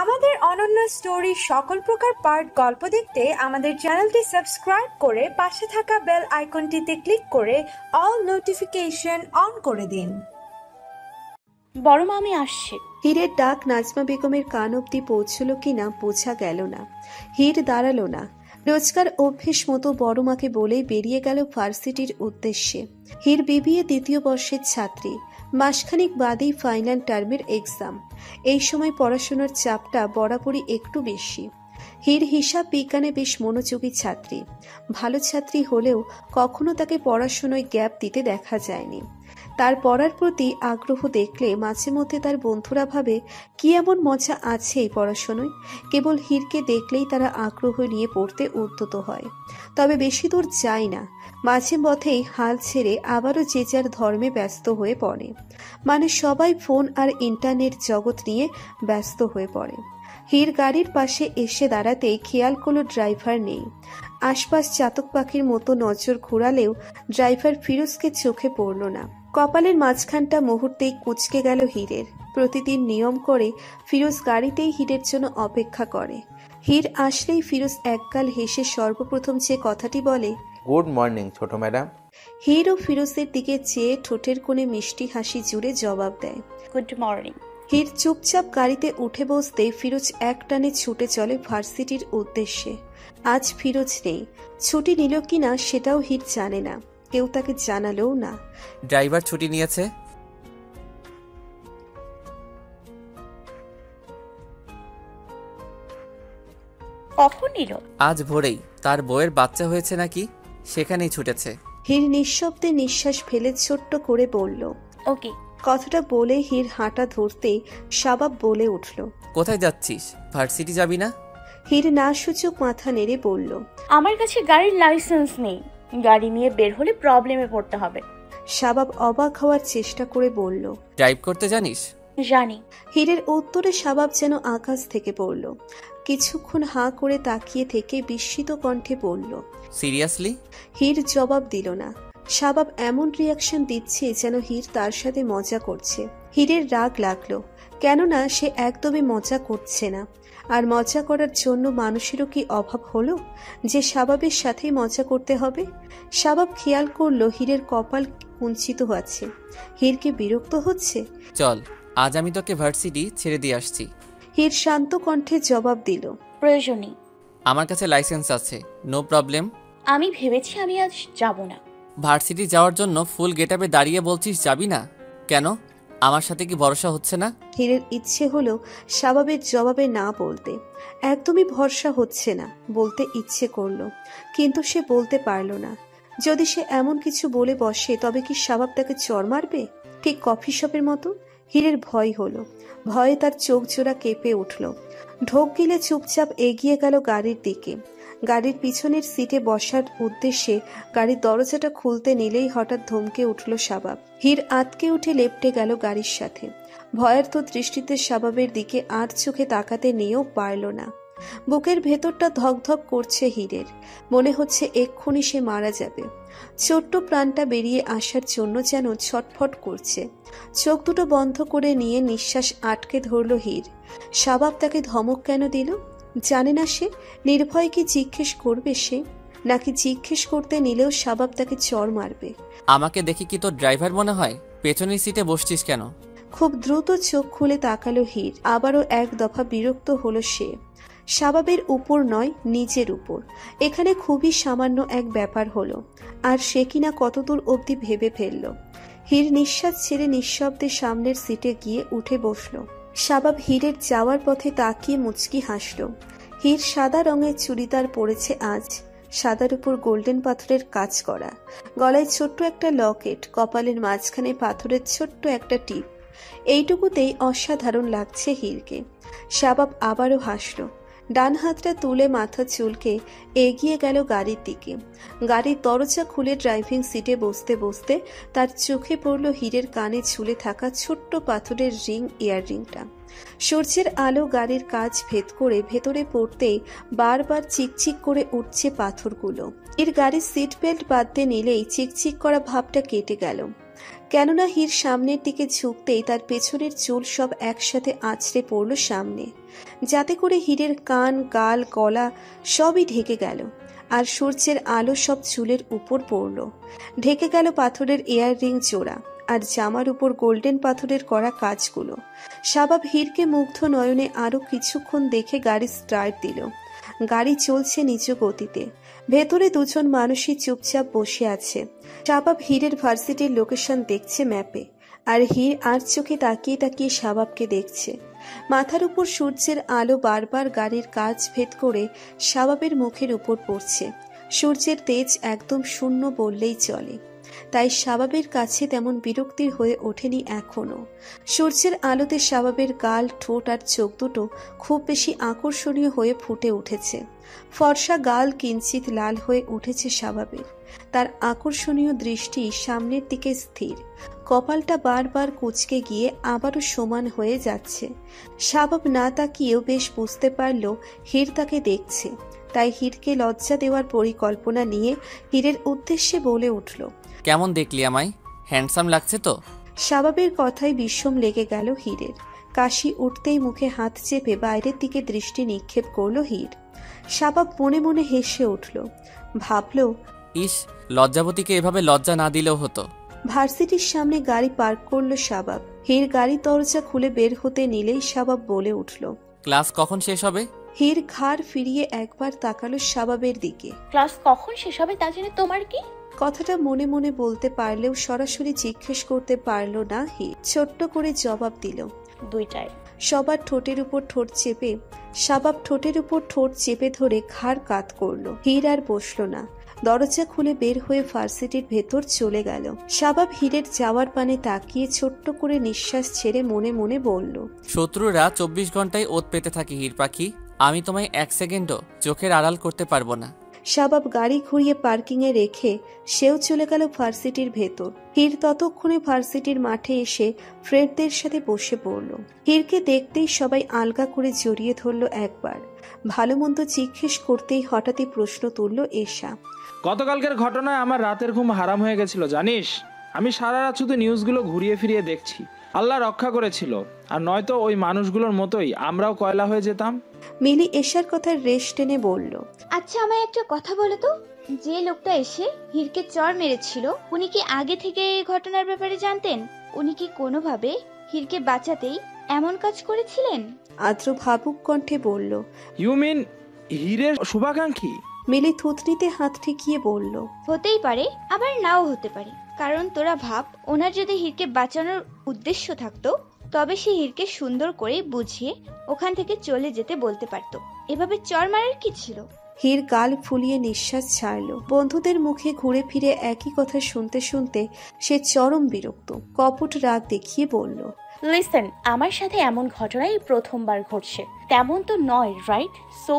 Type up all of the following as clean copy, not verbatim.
আমাদের অনন্য স্টোরি সকল প্রকার পার্ট গল্প দেখতে আমাদের চ্যানেলটি সাবস্ক্রাইব করে পাশে থাকা বেল আইকনটিতে ক্লিক করে অল নোটিফিকেশন অন করে দিন। বড় মা, আমি আসছি। হীরের ডাক নাজমা বেগমের কান অব্দি পৌঁছল কিনা বোঝা গেল না। হীর দাঁড়ালো না। রোজকার অভ্যেস মতো বড় মাকে বলেই বেরিয়ে গেল ভার্সিটির উদ্দেশ্যে। হীর বিবিএ দ্বিতীয় বর্ষের ছাত্রী। মাসখানিক বাদেই ফাইনাল টার্মের এক্সাম। এই সময় পড়াশোনার চাপটা বরাবরই একটু বেশি। হীর হিসাব বিজ্ঞানে বেশ মনোযোগী ছাত্রী। ভালো ছাত্রী হলেও কখনো তাকে পড়াশোনায় গ্যাপ দিতে দেখা যায়নি। তার পড়ার প্রতি আগ্রহ দেখলে মাঝে মধ্যে তার বন্ধুরা ভাবে কি এমন মজা আছে এই পড়াশোনায়। কেবল হীরকে দেখলেই তারা আগ্রহ নিয়ে পড়তে উদ্যত হয়। তবে বেশি দূর যায় না। মাঝে মধ্যেই হাল ছেড়ে আবারও যে যার ধর্মে ব্যস্ত হয়ে পড়ে। মানে সবাই ফোন আর ইন্টারনেট জগৎ নিয়ে ব্যস্ত হয়ে পড়ে। হীর গাড়ির পাশে এসে দাঁড়াতেই খেয়াল করল ড্রাইভার নেই। আশপাশ চাতক পাখির মতো নজর ঘুরালেও ড্রাইভার ফিরোজকে চোখে পড়ল না। কপালের মাঝখানটা মুহূর্তেই কুঁচকে গেল হীরের। প্রতিদিন নিয়ম করে ফিরোজ গাড়িতেই হীরের জন্য অপেক্ষা করে। হীর আসলেই ফিরোজ একগাল হেসে সর্বপ্রথম যে কথাটি বলে, গুড মর্নিং ছোট ম্যাডাম। হীর ও ফিরোজের দিকে চেয়ে ঠোঁটের কোণে মিষ্টি হাসি জুড়ে জবাব দেয়, গুড মর্নিং। হীর চুপচাপ গাড়িতে উঠে বসতেই ফিরোজ এক টানে ছুটে চলে ভার্সিটির উদ্দেশ্যে। আজ ফিরোজ নেই। ছুটি নিল কিনা সেটাও হীর জানে না। কেউ তাকে জানালেও না। ড্রাইভার ছুটি নিয়েছে। কখন নিল? আজ ভোরেই। তার বউয়ের বাচ্চা হয়েছে নাকি, সেখানেই ছুটেছে। হীর নিঃশব্দে নিঃশ্বাস ফেলে ছোট্ট করে বলল, ওকে। কথাটা বলে হীর হাঁটা ধরতেই শাবাব বলে উঠল, কোথায় যাচ্ছিস? ভার্সিটি যাবি না? হীর না সূচক মাথা নেড়ে বলল, আমার কাছে গাড়ির লাইসেন্স নেই। গাড়ি নিয়ে বের হলে প্রবলেমে পড়তে হবে। শাবাব অবাক হওয়ার চেষ্টা করে বলল, ড্রাইভ করতে জানিস? জানি। হীরের উত্তরে শাবাব যেন আকাশ থেকে পড়ল। কিছুক্ষণ হাঁ করে তাকিয়ে থেকে বিস্মিত কণ্ঠে বলল, সিরিয়াসলি? হীর জবাব দিল না। শাবাব এমন রিয়াকশন দিচ্ছে যেন হীর তার সাথে মজা করছে। হীরের রাগ লাগলো, কেননা সে একদমই মজা করছে না। আর মজা করার জন্য মানুষেরও কি অভাব হলো যে শাবাবের সাথেই মজা করতে হবে? শাবাব খেয়াল করলো হীরের কপাল কুঞ্চিত আছে। হীর কি বিরক্ত হচ্ছে? চল, আজ আমি তোকে ভার্সিটি ছেড়ে দিয়ে আসছি। হীর শান্ত কণ্ঠে জবাব দিল, প্রয়োজন নেই। আমার কাছে লাইসেন্স আছে, নো প্রবলেম। আমি ভেবেছি আমি আজ যাব না। ভার্সিটি যাওয়ার জন্য ফুল গেটআপে দাঁড়িয়ে বলছিস যাবি না কেন? আমার সাথে কি ভরসা হচ্ছে না? হীরের ইচ্ছে হলো শাবাবের জবাবে না বলতে। একদমই ভরসা হচ্ছে না বলতে ইচ্ছে করলো, কিন্তু সে বলতে পারল না। যদি সে এমন কিছু বলে বসে তবে কি শাবাব তাকে চড় মারবে, ঠিক কফি শপের মতো? হীরের ভয় হলো। ভয়ে তার চোখ জোড়া কেঁপে উঠল। ঢোক গিলে চুপচাপ এগিয়ে গেল গাড়ির দিকে। গাড়ির পিছনের সিটে বসার উদ্দেশ্যে গাড়ির দরজাটা খুলতে নিলেই হঠাৎ ধমকে উঠল শাবাব। হীর আতকে উঠে লেপটে গেল গাড়ির সাথে। ভয়ার্ত দৃষ্টিতে শাবাবের দিকে আর চোখে তাকাতে নিয়েও পারল না। বুকের ভেতরটা ধকধক করছে হীরের। মনে হচ্ছে এক্ষুনি সে মারা যাবে। ছোট্ট প্রাণটা বেরিয়ে আসার জন্য যেন ছটফট করছে। চোখ দুটো বন্ধ করে নিয়ে নিঃশ্বাস আটকে ধরল হীর। শাবাব তাকে ধমক কেন দিল জানে না সে? নির্ভয় কি জিজ্ঞেস করবে সে? নাকি জিজ্ঞেস করতে নিলেও শাবাব তাকে চড় মারবে? আমাকে দেখি কি তোর ড্রাইভার মনে হয়? পেছনের সিটে বসছিস কেন? খুব দ্রুত চোখ খুলে তাকালো হীর। আবারও এক দফা বিরক্ত হলো সে। শাবাবের উপর নয়, নিজের উপর। এখানে খুবই সামান্য এক ব্যাপার হলো, আর সে কিনা কতদূর অবধি ভেবে ফেলল। হীর নিঃশ্বাস ছেড়ে নিঃশব্দে সামনের সিটে গিয়ে উঠে বসল। শাবাব হীরের যাওয়ার পথে তাকিয়ে মুচকি হাসল। হীর সাদা রঙের চুড়িদার পরেছে আজ। সাদার উপর গোল্ডেন পাথরের কাজ করা। গলায় ছোট্ট একটা লকেট, কপালের মাঝখানে পাথরের ছোট্ট একটা টিপ। এইটুকুতেই অসাধারণ লাগছে হীরকে। শাবাব আবারও হাসল। ডান হাতটা তুলে মাথা চুলকে এগিয়ে গেল গাড়ির দিকে। গাড়ির দরজা খুলে ড্রাইভিং সিটে বসতে বসতে তার চোখে পড়ল হীরের কানে ঝুলে থাকা ছোট্ট পাথরের ইয়াররিংটা। সূর্যের আলো গাড়ির কাঁচ ভেদ করে ভেতরে পড়তেই বারবার চিকচিক করে উঠছে পাথরগুলো। এর গাড়ির সিট বেল্ট বাঁধতে নিলেই চিকচিক করা ভাবটা কেটে গেল। কেননা হীর সামনের দিকে ঝুঁকতেই তার পেছনের চুল সব একসাথে আছড়ে পড়ল সামনে, যাতে করে হীরের কান, গাল, গলা সবই ঢেকে গেল। আর সূর্যের আলো সব চুলের উপর পড়ল। ঢেকে গেল পাথরের ইয়াররিং জোড়া আর জামার উপর গোল্ডেন পাথরের করা কাজগুলো। শাবাব হীরকে মুগ্ধ নয়নে আরো কিছুক্ষণ দেখে গাড়ি স্টার্ট দিল। গাড়ি চলছে নিচু গতিতে। ভেতরে দুজন মানুষই চুপচাপ বসে আছে। শাবাব হীরের ভার্সিটির লোকেশন দেখছে ম্যাপে, আর হীর আর চোখে তাকিয়ে তাকিয়ে শাবাবকে দেখছে। মাথার উপর সূর্যের আলো বারবার গাড়ির কাচ ভেদ করে শাবাবের মুখের উপর পড়ছে। সূর্যের তেজ একদম শূন্য বললেই চলে, তাই শাবাবের কাছে তেমন বিরক্তির হয়ে ওঠেনি এখনো। সূর্যের আলোতে শাবাবের গাল, ঠোঁট আর চোখ দুটো খুব বেশি আকর্ষণীয় হয়ে ফুটে উঠেছে। ফর্সা গাল কিঞ্চিত লাল হয়ে উঠেছে শাবাবের। তার আকর্ষণীয় দৃষ্টি সামনের দিকে স্থির। কপালটা বারবার কুঁচকে গিয়ে আবারও সমান হয়ে যাচ্ছে। শাবাব না তাকিয়েও বেশ বুঝতে পারল হীর তাকে দেখছে, তাই হীরকে লজ্জা দেওয়ার পরিকল্পনা নিয়ে হীরের উদ্দেশ্যে বলে উঠল, কেমন দেখলি আমায়? হ্যান্ডসাম লাগছে তো? শাবাবের কথায় বিষম লেগে গেল হীরের। কাশি উঠতেই মুখে হাত চেপে বাইরের দিকে দৃষ্টি নিক্ষেপ করল হীর। শাবাব মনে মনে হেসে উঠল। ভাবল, ইস, লজ্জাবতীকে এভাবে লজ্জা না দিলেও হতো। ভার্সিটির সামনে গাড়ি পার্ক করলো শাবাব। হীর গাড়ি দরজা খুলে বের হতে নিলেই শাবাব বলে উঠল। ক্লাস কখন শেষ হবে? হীর ঘাড় ফিরিয়ে একবার তাকালো শাবাবের দিকে। ক্লাস কখন শেষ হবে তা জেনে তোমার কি? কথাটা মনে মনে বলতে পারলেও সরাসরি জিজ্ঞেস করতে পারল না হীর। ছোট্ট করে জবাব দিল, 2টায়। সবার ঠোঁটের উপর ঠোঁট চেপে শাবাব ঠোঁটের উপর ঠোঁট চেপে ধরে ঘাড় কাত করলো। হীর আর বসলো না। দরজা খুলে বের হয়ে ভার্সিটির ভেতর চলে গেল। শাবাব হীরের যাওয়ার পানে তাকিয়ে ছোট্ট করে নিঃশ্বাস ছেড়ে মনে মনে বলল, শত্রুরা 24 ঘন্টায় ওত পেতে থাকে হীর পাখি। আমি তোমায় 1 সেকেন্ডও চোখের আড়াল করতে পারবো না। শাবাব গাড়ি ঘুরিয়ে পার্কিংয়ে রেখে সেও চলে গেল ভার্সিটির ভেতর। হীর ততক্ষণে ভার্সিটির মাঠে এসে ফ্রেন্ডদের সাথে বসে পড়ল। হীরকে দেখতেই সবাই আলগা করে জড়িয়ে ধরল একবার। ভালো মন্দ জিজ্ঞেস করতেই হঠাৎই প্রশ্ন তুলল এশা। গতকালকের ঘটনায় আমার রাতের ঘুম হারাম হয়ে গেছিল জানিস? আমি সারা রাত শুধু নিউজগুলো ঘুরিয়ে ফিরিয়ে দেখছি। আল্লাহ রক্ষা করেছিল, আর নয়তো ওই মানুষগুলোর মতোই আমরাও কয়লা হয়ে যেতাম। মিলি এশার কথার রেশ টেনে বলল, আচ্ছা আমায় একটা কথা বলো তো, যে লোকটা এসে হীরকে চড় মেরেছিল উনি কি আগে থেকে এই ঘটনার ব্যাপারে জানতেন? উনি কি কোনোভাবে হীরকে বাঁচাতেই এমন কাজ করেছিলেন? আদ্র ভাবুক কণ্ঠে বলল। ইউ মিন হীরের শুভাকাঙ্ক্ষী? মিলি থুতনিতে হাত ঠেকিয়ে বলল, হতেই পারে, আবার নাও হতে পারে। কারণ তোরা ভাব, ওনার যদি হীরকে বাঁচানোর উদ্দেশ্য থাকতো তবে সে হীরকে সুন্দর করে বুঝিয়ে ওখান থেকে চলে যেতে বলতে পারতো। এভাবে চড় মারার কি ছিল? হীর গাল ফুলিয়ে নিঃশ্বাস ছাড়ল। বন্ধুদের মুখে ঘুরে ফিরে একই কথা শুনতে শুনতে সে চরম বিরক্ত। কপট রাগ দেখিয়ে বলল, লিসেন, আমার সাথে এমন ঘটনাই প্রথমবার ঘটছে। তেমন তো নয়, রাইট? সো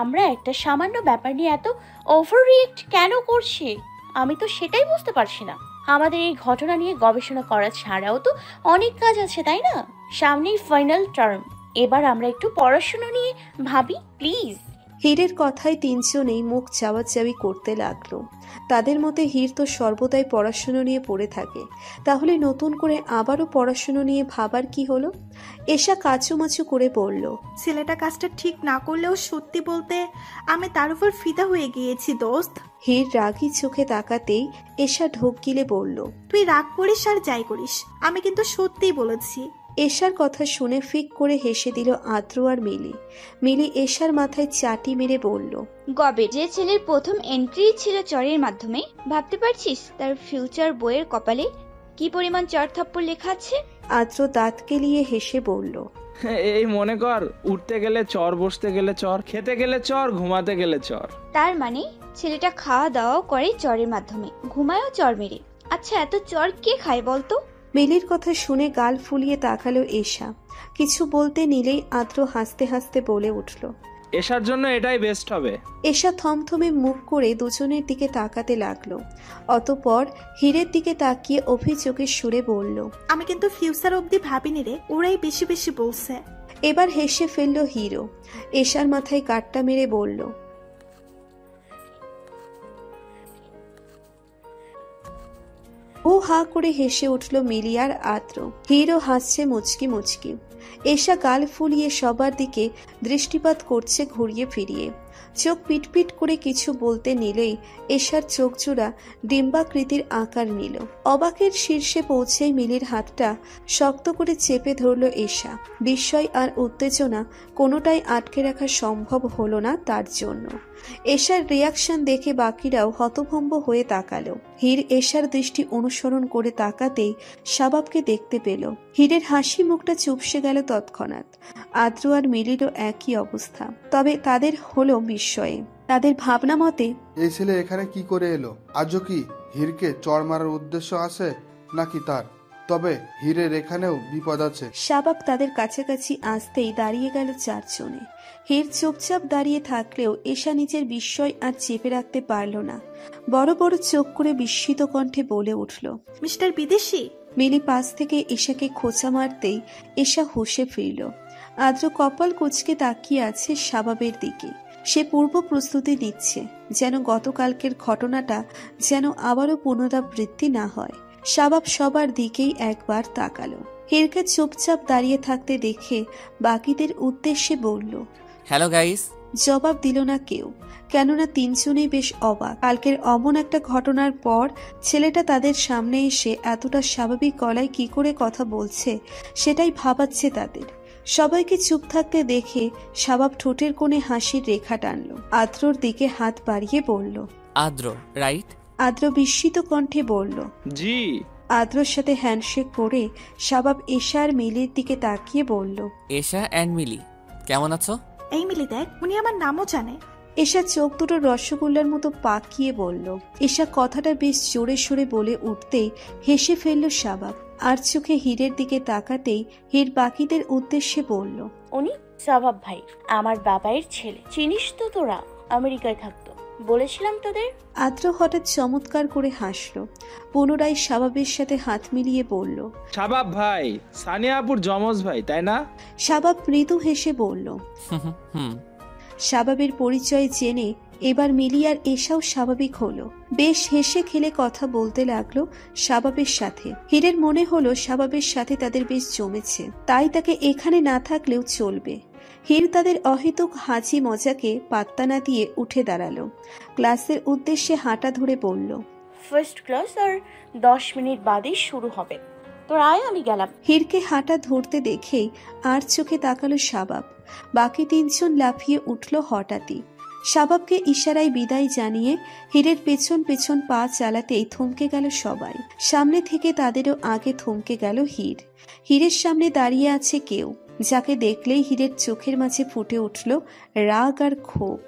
আমরা একটা সামান্য ব্যাপার নিয়ে এত ওভার রিয়েক্ট কেন করছি? আমি তো সেটাই বুঝতে পারছি না। আমাদের এই ঘটনা নিয়ে গবেষণা করা ছাড়াও তো অনেক কাজ আছে, তাই না? সামনেই ফাইনাল টার্ম, এবার আমরা একটু পড়াশোনা নিয়ে ভাবি প্লিজ। হীরের কথায় তিনজনেই মুখ চাওয়াচাওয়ি করতে লাগলো। তাদের মতে হীর তো সর্বদাই পড়াশুনো নিয়ে পড়ে থাকে, তাহলে নতুন করে আবারও পড়াশুনো নিয়ে ভাবার কি হলো? এশা কাচুমাচু করে বলল, ছেলেটা কাজটা ঠিক না করলেও সত্যি বলতে আমি তার উপর ফিদা হয়ে গিয়েছি দোস্ত। হীর রাগী চোখে তাকাতেই এশা ঢোক গিলে বলল, তুই রাগ করিস আর যাই করিস, আমি কিন্তু সত্যিই বলেছি। এশার কথা শুনে ফিক করে হেসে দিল আদ্র আর মিলি। মিলি এশার মাথায় চাটি মেরে বলল, গবে যে ছেলের প্রথম এন্ট্রি ছিল চরের মাধ্যমে, ভাবতে পারছিস তার ফিউচার বইয়ের কপালে কি পরিমাণ চর থাপ্পড় লেখা আছে? আদ্র দাঁত কেলিয়ে হেসে বলল, এই মনে কর, উঠতে গেলে চর, বসতে গেলে চর, খেতে গেলে চর, ঘুমাতে গেলে চর। তার মানে ছেলেটা খাওয়া দাওয়াও করে চরের মাধ্যমে, ঘুমায়ও চর মেরে। আচ্ছা এত চর কে খায় বলতো? মিলির কথা শুনে গাল ফুলিয়ে তাকালো এশা। কিছু বলতে নিলেই আদ্র হাসতে হাসতে বলে উঠল, এশার জন্য এটাই বেস্ট হবে। এশা থমথমে মুখ করে দুজনের দিকে তাকাতে লাগলো। অতঃপর হীরের দিকে তাকিয়ে অভিযোগের সুরে বলল, আমি কিন্তু ফিউচার অবধি ভাবিনি রে, ওরাই বেশি বেশি বলছে। এবার হেসে ফেলল হিরো। এশার মাথায় গাট্টা মেরে বলল, ও হা করে হেসে উঠল মিলি আর আদ্র। হিরও হাসছে মুচকি মুচকি। এশা গাল ফুলিয়ে সবার দিকে দৃষ্টিপাত করছে ঘুরিয়ে ফিরিয়ে। চোখ পিটপিট করে কিছু বলতে নিলেই এশার চোখ জোড়া ডিম্বাকৃতির আকার নিল। অবাকের শীর্ষে পৌঁছেই মিলির হাতটা শক্ত করে চেপে ধরল এশা। বিস্ময় আর উত্তেজনা কোনোটাই আটকে রাখা সম্ভব হলো না তার জন্য। এশার রিয়াকশন দেখে বাকিরাও হতভম্ব হয়ে তাকালো। হীর এশার দৃষ্টি অনুসরণ করে তাকাতেই শাবাবকে দেখতে পেল। হীরের হাসি মুখটা চুপসে গেল তৎক্ষণাৎ। আদ্র আর মিলিরও একই অবস্থা, তবে তাদের হলো বিস্ময়ে। তাদের ভাবনা মতে এই ছেলে এখানে কি করে এলো? আজও কি হীরকে চড় মারার উদ্দেশ্য আছে নাকি তার? তবে হীরের এখানেও বিপদ আছে। শাবাব তাদের কাছাকাছি আসতেই দাঁড়িয়ে গেল চারজনে। হীর চুপচাপ দাঁড়িয়ে থাকলেও এশা নিজের বিস্ময় আর চেপে রাখতে পারল না। বড় বড় চোখ করে বিস্মিত কণ্ঠে বলে উঠল, মিস্টার বিদেশি। মিলি পাশ থেকে এশাকে খোঁচা মারতেই এশা হুঁশে ফিরল। আদ্র কপাল কুঁচকে তাকিয়ে আছে শাবাবের দিকে। সে পূর্ব প্রস্তুতি নিচ্ছে, যেন গতকালকের ঘটনাটা যেন আবারও পুনরাবৃত্তি না হয়। শাবাব সবার দিকেই একবার তাকালো। হীরকে চুপচাপ দাঁড়িয়ে থাকতে দেখে বাকিদের উদ্দেশ্যে বলল, হ্যালো গাইস। জবাব দিল না কেউ, কেননা তিনজনেই বেশ অবাক। কালকের অমন একটা ঘটনার পর ছেলেটা তাদের সামনে এসে এতটা স্বাভাবিক গলায় কি করে কথা বলছে সেটাই ভাবাচ্ছে তাদের। সবাইকে চুপ থাকতে দেখে শাবাব ঠোঁটের কোণে হাসির রেখা টানল। আদ্রর দিকে হাত বাড়িয়ে বলল, আদ্র রাইট? আদ্র বিস্মিত কণ্ঠে বলল, জি। আদ্রর সাথে হ্যান্ডশেক করে শাবাব এশা আর মিলির দিকে তাকিয়ে বলল, এশা অ্যান্ড মিলি কেমন আছো? এই মিলি দেখ, উনি আমার নামও জানে। এশা চোখ দুটো রসগোল্লার মতো পাকিয়ে বলল। এশা কথাটা বেশ জোরে সোরে বলে উঠতেই হেসে ফেলল শাবাব। আর চোখে হীরের দিকে তাকাতেই হীর বাকিদের উদ্দেশ্যে বলল, উনি শাবাব ভাই, আমার বাবাইয়ের ছেলে। চিনিস তো তোরা? আমেরিকায় থাকতো, বলেছিলাম তোদের। আদ্র হঠাৎ চমৎকার করে হাসল। পুনরায় শাবাবের সাথে হাত মিলিয়ে বলল, শাবাব ভাই সানিয়া আপুর যমজ ভাই, তাই না? শাবাব মৃদু হেসে বলল। হুম। শাবাবের পরিচয় জেনে এবার মিলি আর এশাও স্বাভাবিক হলো। বেশ হেসে খেলে কথা বলতে লাগলো শাবাবের সাথে। হীরের মনে হলো শাবাবের সাথে তাদের বেশ জমেছে, তাই তাকে এখানে না থাকলেও চলবে। হীর তাদের অহেতুক হাসি মজাকে পাত্তা না দিয়ে উঠে দাঁড়ালো। ক্লাসের উদ্দেশ্যে হাঁটা ধরে বলল, ফার্স্ট ক্লাস আর 10 মিনিট বাদেই শুরু হবে। তোর আয়, আমি গেলাম। হীরকে হাঁটা ধরতে দেখেই আর চোখে তাকালো শাবাব। বাকি তিনজন লাফিয়ে উঠল হঠাৎই। শাবাবকে ইশারায় বিদায় জানিয়ে হীরের পেছন পেছন পা চালাতেই থমকে গেল সবাই। সামনে থেকে তাদেরও আগে থমকে গেল হীর। হীরের সামনে দাঁড়িয়ে আছে কেউ, যাকে দেখলেই হীরের চোখের মাঝে ফুটে উঠল রাগ আর ক্ষোভ।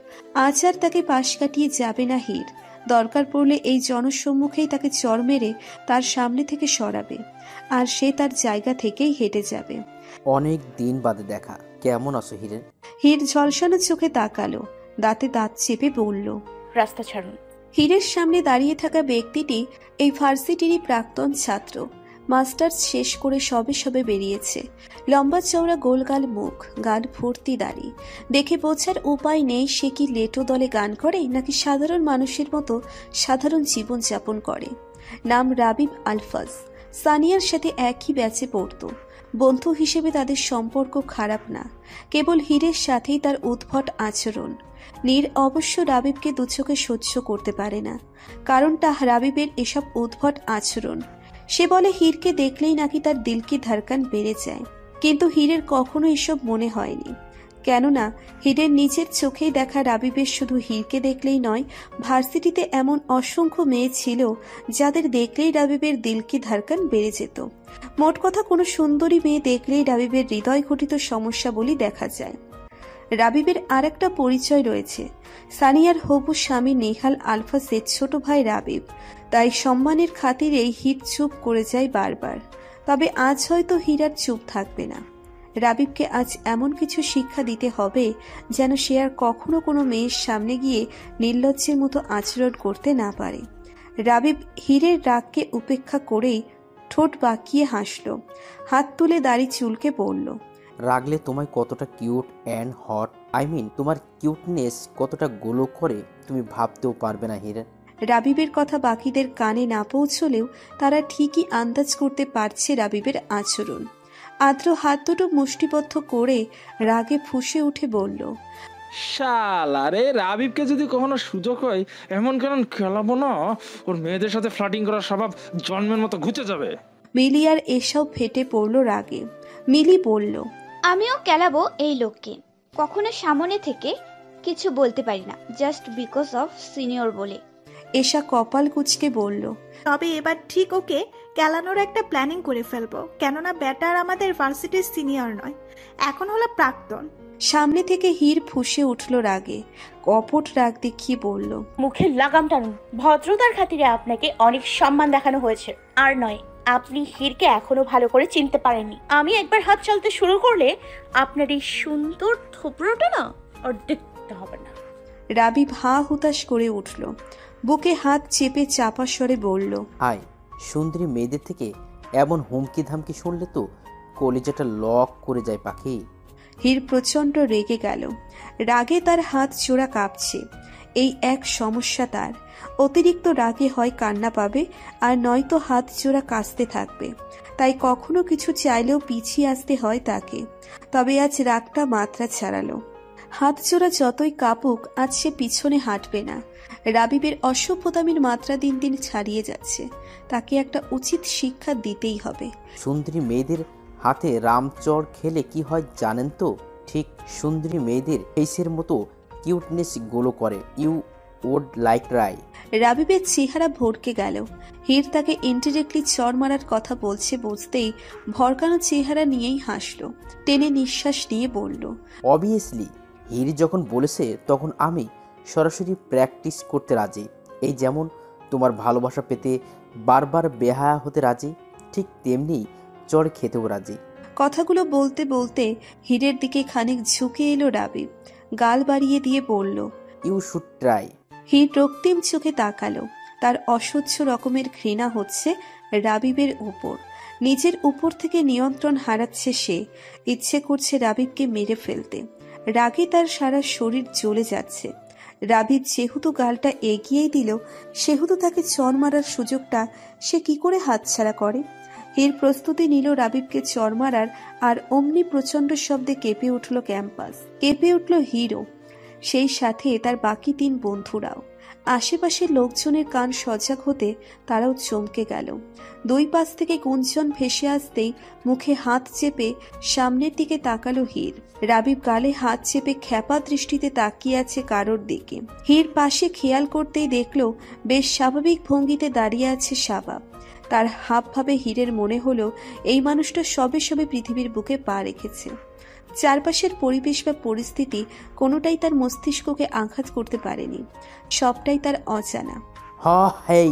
আজ আর তাকে পাশ কাটিয়ে যাবে না হীর। দরকার পড়লে এই জনসম্মুখেই তাকে চড় মেরে তার সামনে থেকে সরাবে, আর সে তার জায়গা থেকেই হেঁটে যাবে। অনেক দিন বাদে দেখা, কেমন আছো হিরেন? হীর ঝলসানো চোখে তাকালো, দাঁতে দাঁত চেপে বলল, রাস্তা ছাড়ুন। হীরের সামনে দাঁড়িয়ে থাকা ব্যক্তিটি এই ভার্সিটিরই প্রাক্তন ছাত্র। মাস্টার্স শেষ করে সবে সবে বেরিয়েছে। লম্বা চওড়া গোলগাল মুখ, গান ভর্তি দাড়ি। দেখে বোঝার উপায় নেই সে কি লেটো দলে গান করে নাকি সাধারণ মানুষের মতো সাধারণ জীবন যাপন করে। নাম রাবিব আলফাজ। সানিয়ার সাথে একই ব্যাচে পড়তো। বন্ধু হিসেবে তাদের সম্পর্ক খারাপ না, কেবল হীরের সাথেই তার উদ্ভট আচরণ। নীর অবশ্য রাবিবকে দুচোখে সহ্য করতে পারে না, কারণটা রাবিবের এসব উদ্ভট আচরণ। সে বলে হীরকে দেখলেই নাকি তার দিল কি ধড়কন বেড়ে যায়, কিন্তু হীরের কখনো এসব মনে হয়নি। কেননা হীরের নিজের চোখেই দেখা রাবিবের শুধু হীরকে দেখলেই নয়, ভার্সিটিতে এমন অসংখ্য মেয়ে ছিল যাদের দেখলেই রাবিবের দিল কি ধড়কন বেড়ে যেত। মোট কথা, কোনো সুন্দরী মেয়ে দেখলেই রাবিবের হৃদয় ঘটিত সমস্যা বলে দেখা যায়। রাবিবের আর একটা পরিচয় রয়েছে, সানিয়ার হবু স্বামী নেহাল আলফাজের ছোট ভাই রাবিব। তাই সম্মানের খাতিরেই হীর চুপ করে যায় বারবার। তবে আজ হয়তো হীর আর চুপ থাকবে না। রাবিবকে আজ এমন কিছু শিক্ষা দিতে হবে যেন সে আর কখনো কোনো মেয়ের সামনে গিয়ে নির্লজ্জের মতো আচরণ করতে না পারে। রাবিব হীরের রাগকে উপেক্ষা করেই ঠোঁট বাঁকিয়ে হাসল, হাত তুলে দাড়ি চুলকে বলল, রাগলে তোমায় কতটা কিউট অ্যান্ড হট, তোমার কিউটনেস কতটা গোলো করে তুমি ভাবতেও পারবে না হিরেন। রাবিবের কথা বাকিদের কানে না পৌঁছলেও তারা ঠিকই আন্দাজ করতে পারছে রাবিবের আচরণ। আদ্র হাত দুটো মুষ্টিবদ্ধ করে রাগে ফুঁসে উঠে বলল, শালা রে, রাবিবকে যদি কখনো সুযোগ হয় এমন কেন খেলাবো না, ওর মেয়েদের সাথে ফ্লার্টিং করার স্বভাব জন্মের মতো ঘুচে যাবে। মিলি আর এসব ফেটে পড়ল রাগে। মিলি বলল, আমিও কেলাবো এই লোককে। কখনো সামনে থেকে কিছু বলতে পারি না, জাস্ট বিকজ অফ সিনিয়র বলে। এশা কপাল কুঁচকে বলল, তবে এবার ঠিক ওকে কেলানোর একটা প্ল্যানিং করে ফেলবো, কেননা ব্যাটার আমাদের ভার্সিটির সিনিয়র নয়, এখন হলো প্রাক্তন। সামনে থেকে হীর ফুঁসে উঠল রাগে। কপট রাগ দেখিয়ে বলল, মুখের লাগাম টানুন। ভদ্রতার খাতিরে আপনাকে অনেক সম্মান দেখানো হয়েছে, আর নয় আপনি হীরকে এখনো ভালো করে চিনতে পারেননি। আমি একবার হাত চালতে শুরু করলে আপনার এই সুন্দর থোবড়োটা না আর দেখতে হবে না। রাবিব হা হুতাশ করে উঠল। বুকে হাত চেপে চাপা স্বরে বলল, হাই, সুন্দরী মেয়েদের থেকে এমন হুমকি ধামকি শুনলে তো কলিজাটা লক করে যায় পাখি। হীর প্রচণ্ড রেগে গেল। রাগে তার হাত জোড়া কাঁপছে। এই এক সমস্যা তার, অতিরিক্ত রাগে হয় কান্না পাবে আর নয়তো হাত জোড়া কাঁচতে থাকবে। তাই কখনো কিছু চাইলেও পিছিয়ে আসতে হয় তাকে। তবে আজ রাগটা মাত্রা ছাড়ালো। হাত জোড়া যতই কাঁপুক, আজ সে পিছনে হাঁটবে না। রাবিবের অসভ্যতামির মাত্রা দিন দিন ছাড়িয়ে যাচ্ছে। তাকে একটা উচিত শিক্ষা দিতেই হবে। সুন্দরী মেয়েদের হাতে রামচড় খেলে কি হয় জানেন তো? ঠিক সুন্দরী মেয়েদের ফেসের মতো কিউটনেস গুলো করে। ইউ উড লাইক রাই। রাবিবের চেহারা ভরকে গেল। হীর তাকে ইনডিরেক্টলি চর মারার কথা বলছে বুঝতেই ভরকানো চেহারা নিয়েই হাসলো। টেনে নিঃশ্বাস নিয়ে বলল, অবভিয়াসলি হীর যখন বলেছে তখন আমি সরাসরি প্র্যাকটিস করতে রাজি। এই যেমন তোমার ভালোবাসা পেতে বারবার বেহায়া হতে রাজি, ঠিক তেমনি চড় খেতেও রাজি। কথাগুলো বলতে বলতে হীরের দিকে খানিক ঝুঁকে এলো রাবিব। গাল বাড়িয়ে দিয়ে বলল, ইউ শুড ট্রাই। হীর রক্তিম চোখে তাকালো। তার অসহ্য রকমের ঘৃণা হচ্ছে রাবিবের উপর। নিজের উপর থেকে নিয়ন্ত্রণ হারাচ্ছে সে। ইচ্ছে করছে রাবিবকে মেরে ফেলতে। রাগে তার সারা শরীর জ্বলে যাচ্ছে। রাবিব যেহেতু গালটা এগিয়েই দিল, সেহেতু তাকে চর মারার সুযোগটা সে কি করে হাতছাড়া করে। হীর প্রস্তুতি নিল রাবিবকে চর মারার, আর অমনি প্রচন্ড শব্দে কেঁপে উঠল ক্যাম্পাস। কেঁপে উঠল হীরও, সেই সাথে তার বাকি 3 বন্ধুরাও। আশেপাশের লোকজনের কান সজাগ হতে তারাও চমকে গেল। 2 পাশ থেকে গুঞ্জন ভেসে আসতেই মুখে হাত চেপে সামনের দিকে তাকালো হীর। রাবিব গালে হাত চেপে খ্যাপা দৃষ্টিতে তাকিয়ে আছে কারোর দিকে। হীর পাশে খেয়াল করতেই দেখলো বেশ স্বাভাবিক ভঙ্গিতে দাঁড়িয়ে আছে শাবাব। তার হাব ভাবে হীরের মনে হলো এই মানুষটা সবে সবে পৃথিবীর বুকে পা রেখেছে। চারপাশের পরিবেশ বা পরিস্থিতি কোনোটাই তার মস্তিষ্ককে আঘাত করতে পারেনি। সবটাই তার অজানা। হেই!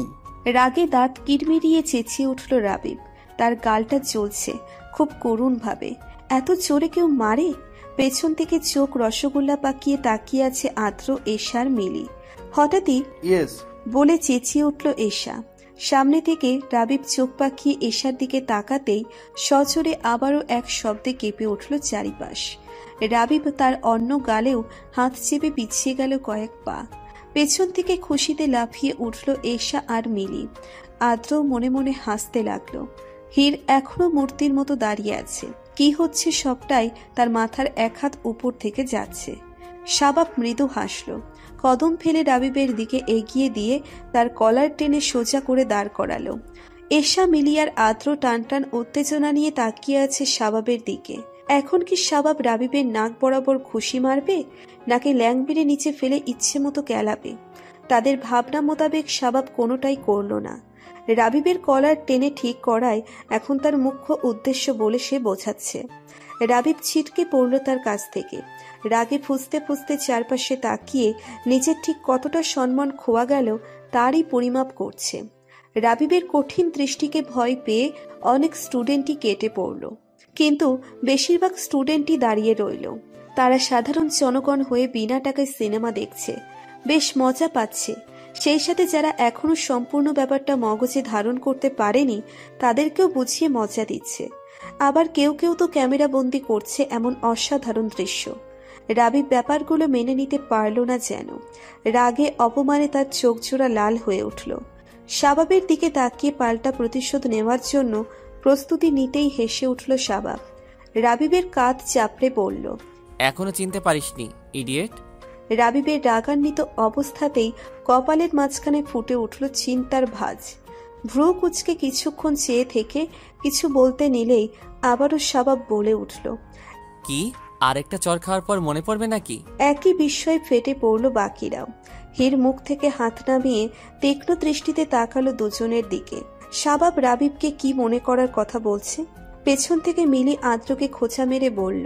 রাগে দাঁত কিরমিরিয়ে চেঁচিয়ে উঠল রাবিব। তার গালটা জ্বলছে খুব করুণ ভাবে। এত জোরে কেউ মারে? পেছন থেকে চোখ রসগোল্লা পাকিয়ে তাকিয়ে আছে আদ্র, এশার, মিলি। হঠাৎই ইয়েস বলে চেঁচিয়ে উঠল এশা। সামনে থেকে রাবিব চোখ পাকিয়ে এশার দিকে তাকাতেই সজোরে আবারও এক শব্দে কেঁপে উঠল চারিপাশ। রাবিব তার অন্য গালেও হাত চেপে পিছিয়ে গেল কয়েক পা। পেছন থেকে খুশিতে লাফিয়ে উঠল এশা আর মিলি। আদ্র মনে মনে হাসতে লাগলো। হীর এখনো মূর্তির মতো দাঁড়িয়ে আছে। কি হচ্ছে সবটাই তার মাথার এক হাত উপর থেকে যাচ্ছে। শাবাব মৃদু হাসল। কদম ফেলে রাবিবের দিকে এগিয়ে দিয়ে তার কলার টেনে সোজা করে দাঁড় করালো। এশা, মিলি আর আদ্র টান টান উত্তেজনা নিয়ে তাকিয়ে আছে শাবাবের দিকে। এখন কি শাবাব রাবিবের নাক বরাবর ঘুষি মারবে, নাকি ল্যাংবিরে নিচে ফেলে ইচ্ছে মতো কেলাবে? তাদের ভাবনা মোতাবেক শাবাব কোনোটাই করল না। রাবিবের কলার টেনে ঠিক করায় এখন তার মুখ্য উদ্দেশ্য বলে সে বোঝাচ্ছে। রাবিব ছিটকে পড়ল তার কাছ থেকে। রাগে ফুঁসতে ফুঁসতে চারপাশে তাকিয়ে নিজের ঠিক কতটা সম্মান খোয়া গেল তারই পরিমাপ করছে। রাবিবের কঠিন দৃষ্টিকে ভয় পেয়ে অনেক স্টুডেন্টই কেটে পড়ল, কিন্তু বেশিরভাগ স্টুডেন্টই দাঁড়িয়ে রইল। তারা সাধারণ জনগণ হয়ে বিনা টাকায় সিনেমা দেখছে, বেশ মজা পাচ্ছে। সেই সাথে যারা এখনো সম্পূর্ণ ব্যাপারটা মগজে ধারণ করতে পারেনি তাদেরকেও বুঝিয়ে মজা দিচ্ছে। আবার কেউ কেউ তো ক্যামেরা বন্দি করছে এমন অসাধারণ দৃশ্য। রাবিব ব্যাপারগুলো মেনে নিতে পারল না যেন। রাগে অপমানে তার চোখ জোড়া লাল হয়ে উঠল। শাবাবের দিকে তাকিয়ে পাল্টা প্রতিশোধ নেওয়ার জন্য প্রস্তুতি নিতেই হেসে উঠল শাবাব। রাবিবের কাঁধ চাপড়ে পড়ল। এখনো চিনতে পারিসনি, ইডিয়েট। রাবিবের রাগান্বিত অবস্থাতেই কপালের মাঝখানে ফুটে উঠল চিন্তার ভাঁজ। ভ্রু কুচকে কিছুক্ষণ চেয়ে থেকে কিছু বলতে নিলেই আবারও শাবাব বলে উঠল, কি আরেকটা চর খাওয়ার পর মনে পড়বে নাকি? একই বিস্ময়ে ফেটে পড়ল বাকিরাও। হীর মুখ থেকে হাত নামিয়ে তীক্ষ্ণ দৃষ্টিতে তাকালো দুজনের দিকে। শাবাব রাবিবকে কি মনে করার কথা বলছে। পেছন থেকে মিলি আদ্রকে খোঁচা মেরে বলল,